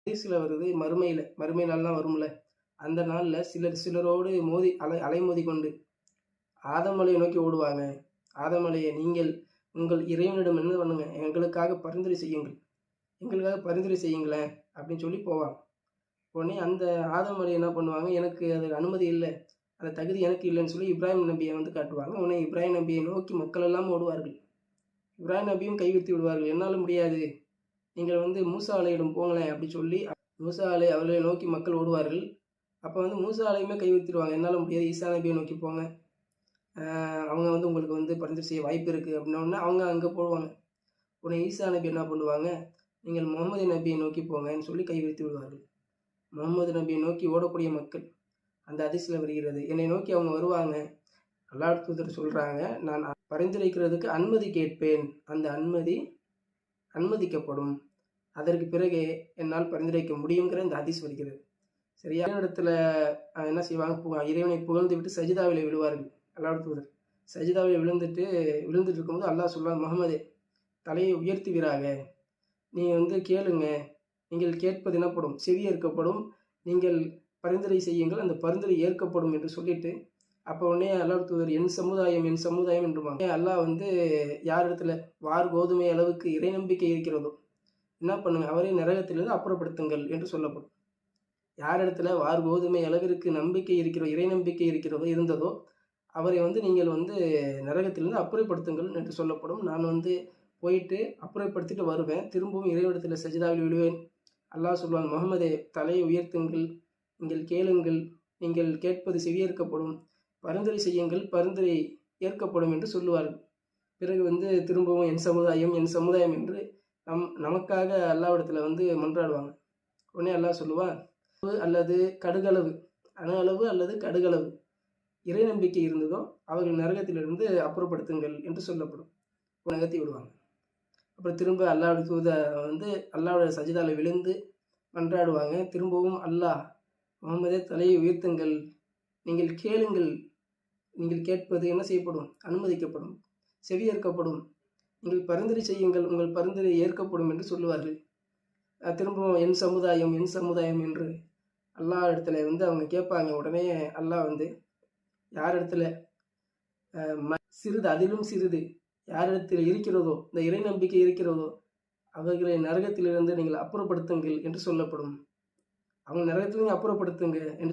ஹதீஸ்ல வருது மறுமை நாள்லாம் வரும்ல. அந்த நாள்ல சிலரோடு மோதி அலைமோதி கொண்டு ஆதம் மலையை நோக்கி ஓடுவாங்க. ஆதம் மலையே நீங்கள் உங்கள் இறைவனிடம் என்ன பண்ணுங்க, எங்களுக்காக பரிந்துரை செய்யுங்கள். எங்களுக்காக பரிந்துரை செய்யுங்களேன் அப்படின்னு சொல்லி போவாங்க. உடனே அந்த ஆதம் மலை என்ன பண்ணுவாங்க, எனக்கு அதுக்கு அனுமதி இல்ல. அந்த தகுதி எனக்கு இல்லைன்னு சொல்லி இப்ராஹிம் நபியை வந்து காட்டுவாங்க. உடனே இப்ராஹிம் நபியை நோக்கி மக்கள் எல்லாம் ஓடுவார்கள். இப்ராஹிம் நபியும் கைவிரித்து விடுவார்கள். என்னால முடியாது. நீங்கள் வந்து மூசா அலையிடம் போங்களேன் அப்படி சொல்லி மூசா அலை அவர்களை நோக்கி மக்கள் ஓடுவார்கள். அப்போ வந்து மூசா அலையுமே கைவிரித்துடுவாங்க. என்னால் முடியாது, ஈசா நபியை நோக்கி போங்க. அவங்க வந்து உங்களுக்கு வந்து பரிந்துரை செய்ய வாய்ப்பு இருக்குது அப்படின்னோடனே அவங்க அங்கே போடுவாங்க. உடனே ஈசா நபி என்ன பண்ணுவாங்க, நீங்கள் முகமது நபியை நோக்கி போங்கன்னு சொல்லி கைவிரித்து விடுவார்கள். முகமது நபியை நோக்கி ஓடக்கூடிய மக்கள் அந்த ஹதீஸ்ல வருகிறது. என்னை நோக்கி அவங்க வருவாங்க. அல்லாஹ் தூதர் சொல்கிறாங்க, நான் பரிந்துரைக்கிறதுக்கு அனுமதி கேட்பேன். அந்த அனுமதிக்கப்படும். அதற்கு பிறகு என்னால் பரிந்துரைக்க முடியுங்கிற இந்த ஹதீஸ் வருகிறது. சரியா இடத்துல என்ன செய்வாங்க, இறைவனை புகழ்ந்து விட்டு சஜிதாவிலே விழுவார்கள். அல்லாஹ் தூதர் சஜிதாவில் விழுந்துட்டு இருக்கும்போது அல்லாஹ் சொல்வான், முகமதே தலையை உயர்த்துவீராக, நீ வந்து கேளுங்க, நீங்கள் கேட்பது எனப்படும், செவி ஏற்கப்படும், நீங்கள் பரிந்துரை செய்யுங்கள், அந்த பரிந்துரை ஏற்கப்படும் என்று சொல்லிட்டு அப்போ உடனே அல்லாஹ் தூதர் என் சமுதாயம் என்றுவாங்க. அல்லாஹ் வந்து யார் இடத்துல வார் கோதுமை அளவுக்கு இறை நம்பிக்கை இருக்கிறதோ என்ன பண்ணுங்க, அவரை நரகத்திலிருந்து அப்புறப்படுத்துங்கள் என்று சொல்லப்படும். யார் இடத்துல வார் கோதுமை அளவிற்கு நம்பிக்கை இருக்கிறதோ, இறை நம்பிக்கை இருந்ததோ அவரை வந்து நீங்கள் வந்து நரகத்திலிருந்து அப்புறப்படுத்துங்கள் என்று சொல்லப்படும். நான் வந்து போயிட்டு அப்புறப்படுத்திட்டு வருவேன். திரும்பவும் இறைவனிடத்தில் சஜிதாவில் விழுவேன். அல்லாஹ் சொல்வான், முகமதே தலையை உயர்த்துங்கள், நீங்கள் கேளுங்கள், நீங்கள் கேட்பது செவியேற்கப்படும், பரிந்துரை செய்யுங்கள், பரிந்துரை ஏற்கப்படும் என்று சொல்லுவார்கள். பிறகு வந்து திரும்பவும் என் சமுதாயம் என்று நமக்காக அல்லாஹ்விடத்தில் வந்து மன்றாடுவாங்க. உடனே அல்லாஹ் சொல்லுவான், அல்லது கடுகளவு, அணு அளவு அல்லது கடுகளவு இறை நம்பிக்கை இருந்ததோ அவர்கள் நரகத்திலிருந்து அப்புறப்படுத்துங்கள் என்று சொல்லப்படும். நகர்த்தி விடுவாங்க. அப்புறம் திரும்ப அல்லாஹ்வுடைய தூதர் வந்து அல்லாஹ்வுடைய சஜிதாவில் விழுந்து மன்றாடுவாங்க. திரும்பவும் அல்லாஹ், முகமதே தலையை உயர்த்துங்கள், நீங்கள் கேளுங்கள், நீங்கள் கேட்பது என்ன செய்யப்படும், அனுமதிக்கப்படும், செவியேற்கப்படும், நீங்கள் பரிந்துரை செய்யுங்கள், உங்கள் பரிந்துரை ஏற்கப்படும் என்று சொல்லுவார்கள். திரும்பவும் என் சமுதாயம் என்று அல்லாஹ் இடத்துல வந்து அவங்க கேட்பாங்க. உடனே அல்லாஹ் வந்து யார் இடத்துல சிறிது அதிலும் சிறிது யாரிடத்தில் இருக்கிறதோ, இந்த இறை நம்பிக்கை இருக்கிறதோ அவர்களை நரகத்திலிருந்து நீங்கள் அப்புறப்படுத்துங்கள் என்று சொல்லப்படும். அவங்க நரகத்திலிருந்து அப்புறப்படுத்துங்க என்று